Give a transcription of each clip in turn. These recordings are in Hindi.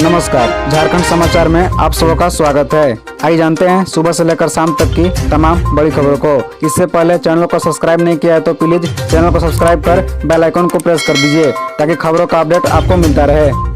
नमस्कार, झारखंड समाचार में आप सबका स्वागत है। आइए जानते हैं सुबह से लेकर शाम तक की तमाम बड़ी खबरों को। इससे पहले चैनल को सब्सक्राइब नहीं किया है तो प्लीज चैनल को सब्सक्राइब कर बेल आइकन को प्रेस कर दीजिए ताकि खबरों का अपडेट आपको मिलता रहे।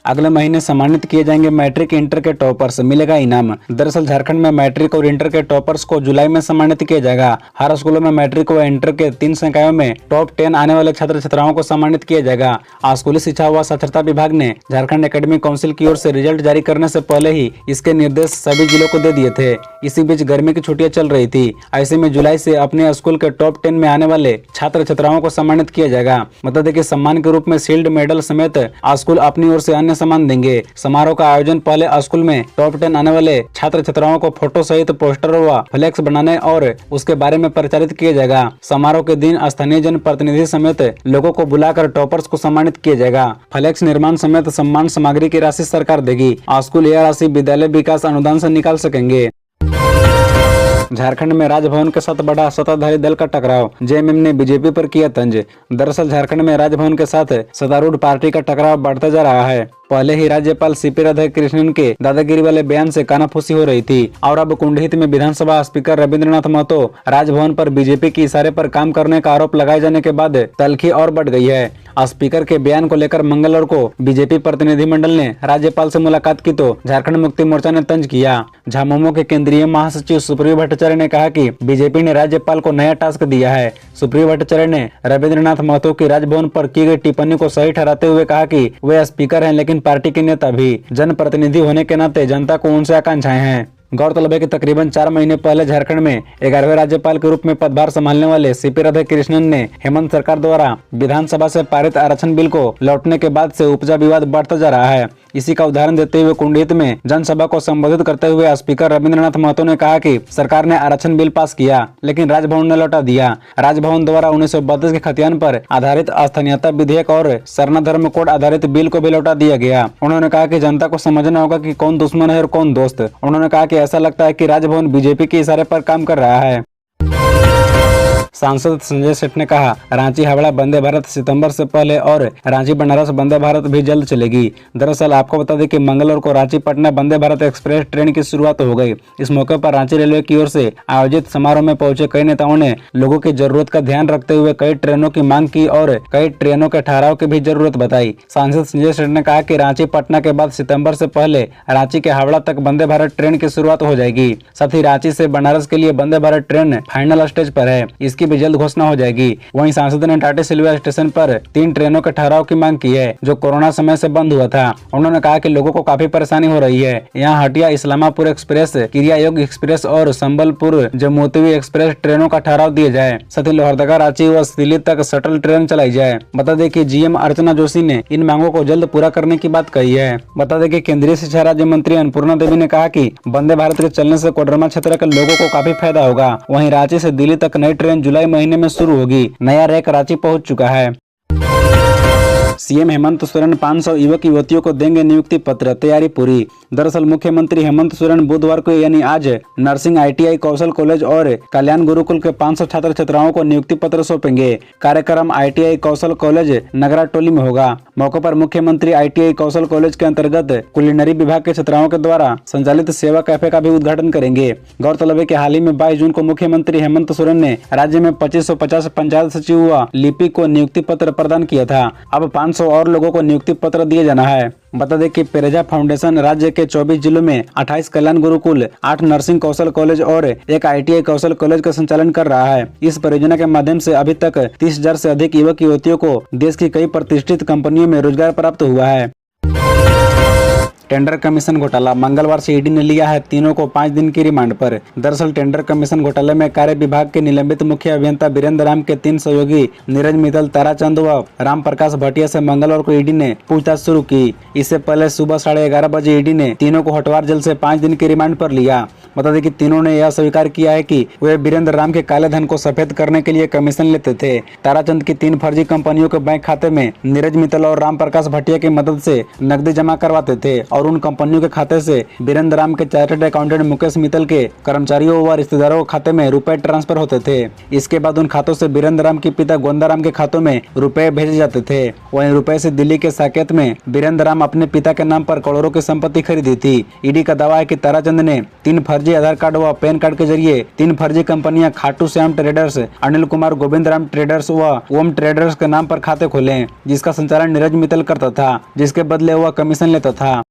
अगले महीने सम्मानित किए जाएंगे मैट्रिक इंटर के टॉपर्स, मिलेगा इनाम। दरअसल झारखंड में मैट्रिक और इंटर के टॉपर्स को जुलाई में सम्मानित किया जाएगा। हर स्कूलों में मैट्रिक व इंटर के 3 संकायों में टॉप 10 आने वाले छात्र छात्राओं को सम्मानित किया जाएगा। स्कूली शिक्षा व साक्षरता विभाग ने झारखंड एकेडमिक काउंसिल की ओर से रिजल्ट जारी करने से पहले ही इसके निर्देश सभी जिलों को दे दिए थे। इसी बीच गर्मी की छुट्टियां चल रही थी। ऐसे में जुलाई से अपने स्कूल के टॉप 10 में आने वाले छात्र छात्राओं को सम्मानित किया जाएगा। बता दें कि सम्मान के रूप में शील्ड, मेडल समेत स्कूल अपनी ओर से अन्य सम्मान देंगे। समारोह का आयोजन पहले स्कूल में टॉप 10 आने वाले छात्र छात्राओं को फोटो सहित पोस्टर व फ्लेक्स बनाने और उसके बारे में प्रचारित किया जाएगा। समारोह के दिन स्थानीय जन प्रतिनिधि समेत लोगों को बुलाकर टॉपर्स को सम्मानित किया जाएगा। फ्लेक्स निर्माण समेत सम्मान सामग्री की राशि सरकार देगी। स्कूल यह राशि विद्यालय विकास अनुदान से निकाल सकेंगे। झारखंड में राजभवन के साथ बढ़ा सत्ताधारी दल का टकराव, जेएमएम ने बीजेपी पर किया तंज। दरअसल झारखंड में राजभवन के साथ सत्तारूढ़ पार्टी का टकराव बढ़ता जा रहा है। पहले ही राज्यपाल सीपी राधाकृष्णन के दादागिरी वाले बयान से कानाफूसी हो रही थी और अब कुंडहित में विधानसभा स्पीकर रविंद्रनाथ महतो राजभवन पर बीजेपी के इशारे पर काम करने का आरोप लगाए जाने के बाद तल्खी और बढ़ गई है। स्पीकर के बयान को लेकर मंगलवार को बीजेपी प्रतिनिधिमंडल ने राज्यपाल से मुलाकात की तो झारखंड मुक्ति मोर्चा ने तंज किया। झामुमो के केंद्रीय महासचिव सुप्रियो भट्टाचार्य ने कहा कि बीजेपी ने राज्यपाल को नया टास्क दिया है। सुप्रियो भट्टाचार्य ने रविंद्रनाथ महतो की राजभवन पर की गई टिप्पणी को सही ठहराते हुए कहा कि वे स्पीकर हैं लेकिन पार्टी के नेता भी। जनप्रतिनिधि होने के नाते जनता को उनसे आकांक्षाएं हैं। गौरतलब है कि तकरीबन 4 महीने पहले झारखंड में 11वें राज्यपाल के रूप में पदभार संभालने वाले सीपी राधाकृष्णन ने हेमंत सरकार द्वारा विधानसभा से पारित आरक्षण बिल को लौटने के बाद से उपजा विवाद बढ़ता जा रहा है। इसी का उदाहरण देते हुए कुंडहित में जनसभा को संबोधित करते हुए स्पीकर रविंद्रनाथ महतो ने कहा कि सरकार ने आरक्षण बिल पास किया लेकिन राजभवन ने लौटा दिया। राजभवन द्वारा 1932 के खतियान पर आधारित स्थानीयता विधेयक और सरना धर्म कोड आधारित बिल को भी लौटा दिया गया। उन्होंने कहा कि जनता को समझना होगा कि कौन दुश्मन है और कौन दोस्त। उन्होंने कहा कि ऐसा लगता है कि राजभवन बीजेपी के इशारे पर काम कर रहा है। सांसद संजय सेठ ने कहा, रांची हावड़ा वंदे भारत सितंबर से पहले और रांची बनारस वंदे भारत भी जल्द चलेगी। दरअसल आपको बता दें कि मंगलवार को रांची पटना वंदे भारत एक्सप्रेस ट्रेन की शुरुआत हो गई। इस मौके पर रांची रेलवे की ओर से आयोजित समारोह में पहुंचे कई नेताओं ने लोगों की जरूरत का ध्यान रखते हुए कई ट्रेनों की मांग की और कई ट्रेनों के ठहराव की भी जरूरत बताई। सांसद संजय सेठ ने कहा कि रांची पटना के बाद सितंबर से पहले रांची के हावड़ा तक वंदे भारत ट्रेन की शुरुआत हो जाएगी। साथ ही रांची से बनारस के लिए Vande Bharat train final stage पर है, इसकी भी जल्द घोषणा हो जाएगी। वहीं सांसद ने टाटी सिल्वा स्टेशन पर 3 ट्रेनों के ठहराव की मांग की है जो कोरोना समय से बंद हुआ था। उन्होंने कहा कि लोगों को काफी परेशानी हो रही है। यहाँ हटिया इस्लामापुर एक्सप्रेस, क्रिया योग एक्सप्रेस और संबलपुर जम्मूतवी एक्सप्रेस ट्रेनों का ठहराव दिया जाए। साथ ही लोहरदगा, रांची व दिल्ली तक शटल ट्रेन चलाई जाए। बता दें कि जीएम अर्चना जोशी ने इन मांगों को जल्द पूरा करने की बात कही है। बता दें कि केंद्रीय शिक्षा राज्य मंत्री अन्नपूर्णा देवी ने कहा कि वंदे भारत के चलने से कोडरमा क्षेत्र के लोगों को काफी फायदा होगा। वहीं रांची से दिल्ली तक नई ट्रेन जुलाई महीने में शुरू होगी। नया रैक रांची पहुंच चुका है। सीएम हेमंत सोरेन 500 युवक युवतियों को देंगे नियुक्ति पत्र, तैयारी पूरी। दरअसल मुख्यमंत्री हेमंत सोरेन बुधवार को यानी आज नर्सिंग, आईटीआई, कौशल कॉलेज और कल्याण गुरुकुल के 500 छात्र छात्राओं को नियुक्ति पत्र सौंपेंगे। कार्यक्रम आईटीआई कौशल कॉलेज नगरा टोली में होगा। मौके पर मुख्यमंत्री आईटीआई कौशल कॉलेज के अंतर्गत कुलिनरी विभाग के छात्राओं के द्वारा संचालित सेवा कैफे का भी उद्घाटन करेंगे। गौरतलब है कि हाल ही में 22 जून को मुख्यमंत्री हेमंत सोरेन ने राज्य में 2550 पंचायत सचिव व लिपिक को नियुक्ति पत्र प्रदान किया था। अब 500 और लोगों को नियुक्ति पत्र दिए जाना है। बता दें कि पेरेजा फाउंडेशन राज्य के 24 जिलों में 28 कल्याण गुरुकुल, 8 नर्सिंग कौशल कॉलेज और 1 आईटीआई कौशल कॉलेज का संचालन कर रहा है। इस परियोजना के माध्यम से अभी तक 30,000 से अधिक युवक युवतियों को देश की कई प्रतिष्ठित कंपनियों में रोजगार प्राप्त हुआ है। टेंडर कमीशन घोटाला, मंगलवार से ईडी ने लिया है तीनों को 5 दिन की रिमांड पर। दरअसल टेंडर कमीशन घोटाले में कार्य विभाग के निलंबित मुख्य अभियंता वीरेंद्र राम के 3 सहयोगी नीरज मित्तल, ताराचंद व राम प्रकाश भटिया से मंगलवार को ईडी ने पूछताछ शुरू की। इससे पहले सुबह 11:30 बजे ईडी ने तीनों को हटवार जेल से 5 दिन की रिमांड पर लिया। बता दें कि तीनों ने यह स्वीकार किया है कि वे वीरेंद्र राम के काले धन को सफेद करने के लिए कमीशन लेते थे। ताराचंद की 3 फर्जी कंपनियों के बैंक खाते में नीरज मित्तल और राम प्रकाश भटिया की मदद से नकदी जमा करवाते थे और और उन कंपनियों के खाते से बीरेंद्र राम के चार्टर्ड अकाउंटेंट मुकेश मित्तल के कर्मचारियों व रिश्तेदारों के खाते में रुपए ट्रांसफर होते थे। इसके बाद उन खातों से बीरेंद्र राम के पिता गोंदाराम के खातों में रुपए भेजे जाते थे। वहीं रुपए से दिल्ली के साकेत में बीरेंद्र राम अपने पिता के नाम पर करोड़ों की संपत्ति खरीदी थी। ईडी का दावा है कि ताराचंद ने 3 फर्जी आधार कार्ड व पैन कार्ड के जरिए 3 फर्जी कंपनियां खाटू श्याम ट्रेडर्स, अनिल कुमार गोविंद राम ट्रेडर्स व ओम ट्रेडर्स के नाम पर खाते खोले, जिसका संचालन नीरज मित्तल करता था, जिसके बदले वह कमीशन लेता था।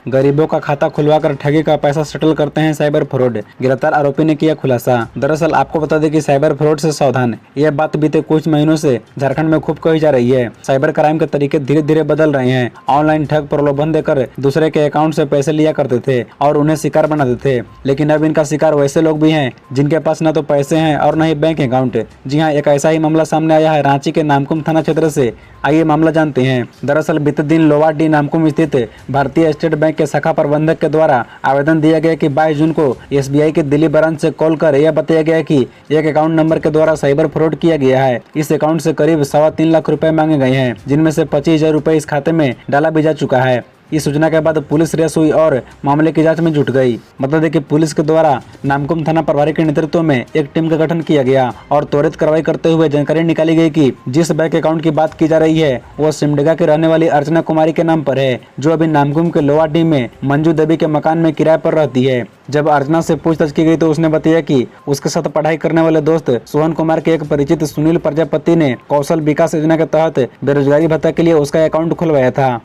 गरीबों का खाता खुलवाकर ठगी का पैसा सेटल करते हैं साइबर फ्रॉड, गिरफ्तार आरोपी ने किया खुलासा। दरअसल आपको बता दें कि साइबर फ्रॉड से सावधान, यह बात बीते कुछ महीनों से झारखंड में खूब कही जा रही है। साइबर क्राइम के तरीके धीरे धीरे बदल रहे हैं। ऑनलाइन ठग प्रलोभन देकर दूसरे के अकाउंट से पैसे लिया करते थे और उन्हें शिकार बनाते थे, लेकिन अब इनका शिकार वैसे लोग भी हैं जिनके पास न तो पैसे हैं और न ही बैंक अकाउंट। जी हाँ, एक ऐसा ही मामला सामने आया है रांची के नामकुम थाना क्षेत्र से। आइए मामला जानते हैं। दरअसल बीते दिन लोवाडी नामकुम स्थित भारतीय स्टेट बैंक के शाखा प्रबंधक के द्वारा आवेदन दिया गया कि 22 जून को SBI के दिल्ली ब्रांच से कॉल कर यह बताया गया कि एक अकाउंट नंबर के द्वारा साइबर फ्रॉड किया गया है। इस अकाउंट से करीब 3.25 लाख रुपए मांगे गए हैं, जिनमें से 25,000 रुपए इस खाते में डाला भी जा चुका है। इस सूचना के बाद पुलिस रेस हुई और मामले की जांच में जुट गई। बता दें कि पुलिस के द्वारा नामकुम थाना प्रभारी के नेतृत्व में एक टीम का गठन किया गया और त्वरित कार्रवाई करते हुए जानकारी निकाली गई कि जिस बैंक अकाउंट की बात की जा रही है वो सिमडेगा के रहने वाली अर्चना कुमारी के नाम पर है, जो अभी नामकुम के लोवाडी में मंजू देवी के मकान में किराए पर रहती है। जब अर्चना से पूछताछ की गई तो उसने बताया कि उसके साथ पढ़ाई करने वाले दोस्त सोहन कुमार के एक परिचित सुनील प्रजापति ने कौशल विकास योजना के तहत बेरोजगारी भत्ता के लिए उसका अकाउंट खुलवाया था।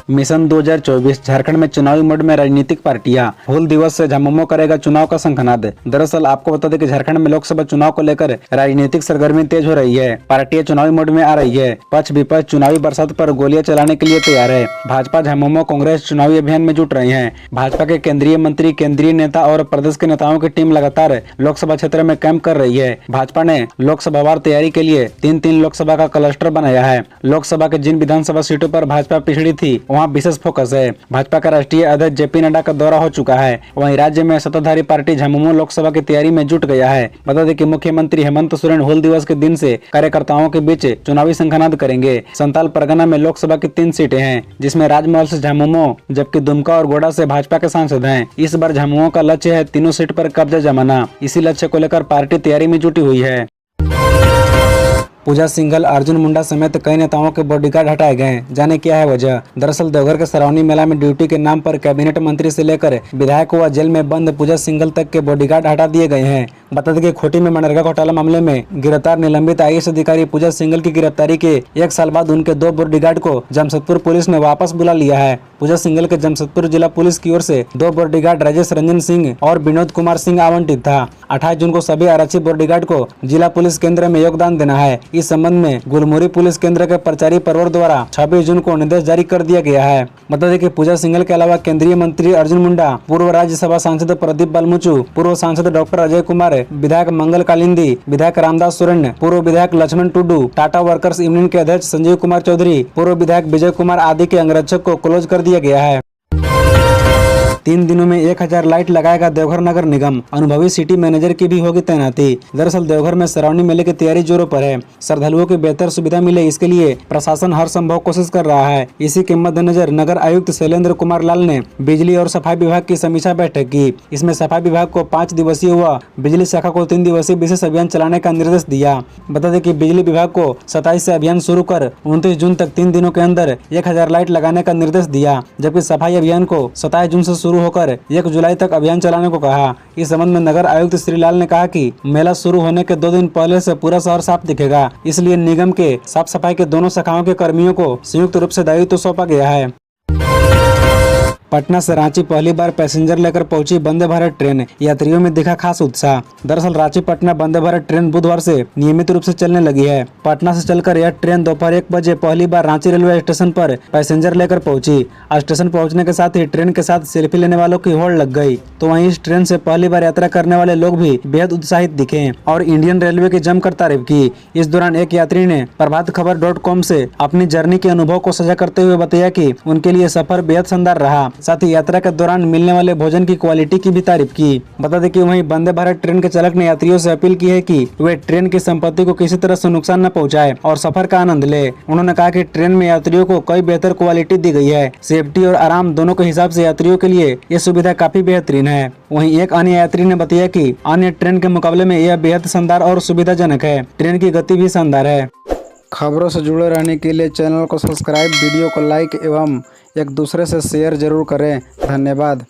मिशन 2024 झारखंड में चुनावी मोड में राजनीतिक पार्टियां, हूल दिवस से झामुमो करेगा चुनाव का शंखनाद। दरअसल आपको बता दें कि झारखंड में लोकसभा चुनाव को लेकर राजनीतिक सरगर्मी तेज हो रही है। पार्टियां चुनावी मोड में आ रही है। पक्ष विपक्ष चुनावी बरसात पर गोलियां चलाने के लिए तैयार है। भाजपा, झामुमो, कांग्रेस चुनावी अभियान में जुट रहे हैं। भाजपा के केंद्रीय मंत्री, केंद्रीय नेता और प्रदेश के नेताओं की टीम लगातार लोकसभा क्षेत्र में कैंप कर रही है। भाजपा ने लोकसभावार तैयारी के लिए 3-3 लोकसभा का क्लस्टर बनाया है। लोकसभा के जिन विधानसभा सीटों पर भाजपा पिछड़ी थी वहाँ विशेष फोकस है। भाजपा का राष्ट्रीय अध्यक्ष JP नड्डा का दौरा हो चुका है। वहीं राज्य में सत्ताधारी पार्टी झामुमो लोकसभा की तैयारी में जुट गया है। बता दें कि मुख्यमंत्री हेमंत सोरेन हूल दिवस के दिन से कार्यकर्ताओं के बीच चुनावी शंखनाद करेंगे। संताल परगना में लोकसभा की 3 सीटें हैं, जिसमें राजमहल से झामुमो जबकि दुमका और गोड्डा से भाजपा के सांसद हैं। इस बार झामुमो का लक्ष्य है तीनों सीट पर कब्जा जमाना। इसी लक्ष्य को लेकर पार्टी तैयारी में जुटी हुई है। पूजा सिंघल, अर्जुन मुंडा समेत कई नेताओं के बॉडीगार्ड हटाए गए। जाने क्या है वजह। दरअसल देवघर के सरावनी मेला में ड्यूटी के नाम पर कैबिनेट मंत्री से लेकर विधायक व जेल में बंद पूजा सिंघल तक के बॉडीगार्ड हटा दिए गए हैं। बता दें कि खोटी में मनरेगा घोटाला मामले में गिरफ्तार निलंबित IAS अधिकारी पूजा सिंघल की गिरफ्तारी के 1 साल बाद उनके 2 बॉडीगार्ड को जमशेदपुर पुलिस ने वापस बुला लिया है। पूजा सिंघल के जमशेदपुर जिला पुलिस की ओर से 2 बॉडीगार्ड राजेश रंजन सिंह और विनोद कुमार सिंह आवंटित था। 28 जून को सभी आरक्षी बॉडीगार्ड को जिला पुलिस केंद्र में योगदान देना है। इस संबंध में गुलमुरी पुलिस केंद्र के प्रचारी परवर द्वारा 26 जून को निर्देश जारी कर दिया गया है। बता दें कि पूजा सिंघल के अलावा केंद्रीय मंत्री अर्जुन मुंडा, पूर्व राज्यसभा सांसद प्रदीप बालमुचु, पूर्व सांसद डॉक्टर अजय कुमार, विधायक मंगल कालिंदी, विधायक रामदास सोरेन, पूर्व विधायक लक्ष्मण टुडू, टाटा वर्कर्स यूनियन के अध्यक्ष संजीव कुमार चौधरी, पूर्व विधायक विजय कुमार आदि के अंगरक्षक को क्लोज कर दिया गया है। 3 दिनों में 1000 लाइट लगाएगा देवघर नगर निगम। अनुभवी सिटी मैनेजर की भी होगी तैनाती। दरअसल देवघर में सरावनी मेले की तैयारी जोरों पर है। श्रद्धालुओं को बेहतर सुविधा मिले, इसके लिए प्रशासन हर संभव कोशिश कर रहा है। इसी के मद्देनजर नगर आयुक्त शैलेंद्र कुमार लाल ने बिजली और सफाई विभाग की समीक्षा बैठक की। इसमें सफाई विभाग को 5 दिवसीय व बिजली शाखा को 3 दिवसीय विशेष अभियान चलाने का निर्देश दिया। बता दें कि बिजली विभाग को 27 से अभियान शुरू कर 29 जून तक 3 दिनों के अंदर 1000 लाइट लगाने का निर्देश दिया, जबकि सफाई अभियान को 27 जून से शुरू होकर 1 जुलाई तक अभियान चलाने को कहा। इस संबंध में नगर आयुक्त श्री लाल ने कहा कि मेला शुरू होने के 2 दिन पहले से पूरा शहर साफ दिखेगा, इसलिए निगम के साफ सफाई के दोनों शाखाओं के कर्मियों को संयुक्त रूप से दायित्व सौंपा गया है। पटना से रांची पहली बार पैसेंजर लेकर पहुंची वंदे भारत ट्रेन, यात्रियों में दिखा खास उत्साह। दरअसल रांची पटना वंदे भारत ट्रेन बुधवार से नियमित रूप से चलने लगी है। पटना से चलकर यह ट्रेन दोपहर 1 बजे पहली बार रांची रेलवे स्टेशन पर पैसेंजर लेकर पहुंची। स्टेशन पहुंचने के साथ ही ट्रेन के साथ सेल्फी लेने वालों की होड़ लग गई। तो वहीं इस ट्रेन से पहली बार यात्रा करने वाले लोग भी बेहद उत्साहित दिखे और इंडियन रेलवे की जमकर तारीफ की। इस दौरान एक यात्री ने प्रभातखबर.com से अपनी जर्नी के अनुभव को साझा करते हुए बताया कि उनके लिए सफर बेहद शानदार रहा। साथ ही यात्रा के दौरान मिलने वाले भोजन की क्वालिटी की भी तारीफ की। बता दें कि वहीं वंदे भारत ट्रेन के चालक ने यात्रियों से अपील की है कि वे ट्रेन की संपत्ति को किसी तरह से नुकसान न पहुंचाए और सफर का आनंद ले। उन्होंने कहा कि ट्रेन में यात्रियों को कई बेहतर क्वालिटी दी गई है। सेफ्टी और आराम दोनों के हिसाब से यात्रियों के लिए ये सुविधा काफी बेहतरीन है। वहीं एक अन्य यात्री ने बताया कि अन्य ट्रेन के मुकाबले में यह बेहद शानदार और सुविधाजनक है। ट्रेन की गति भी शानदार है। खबरों से जुड़े रहने के लिए चैनल को सब्सक्राइब, वीडियो को लाइक एवं एक दूसरे से शेयर जरूर करें। धन्यवाद।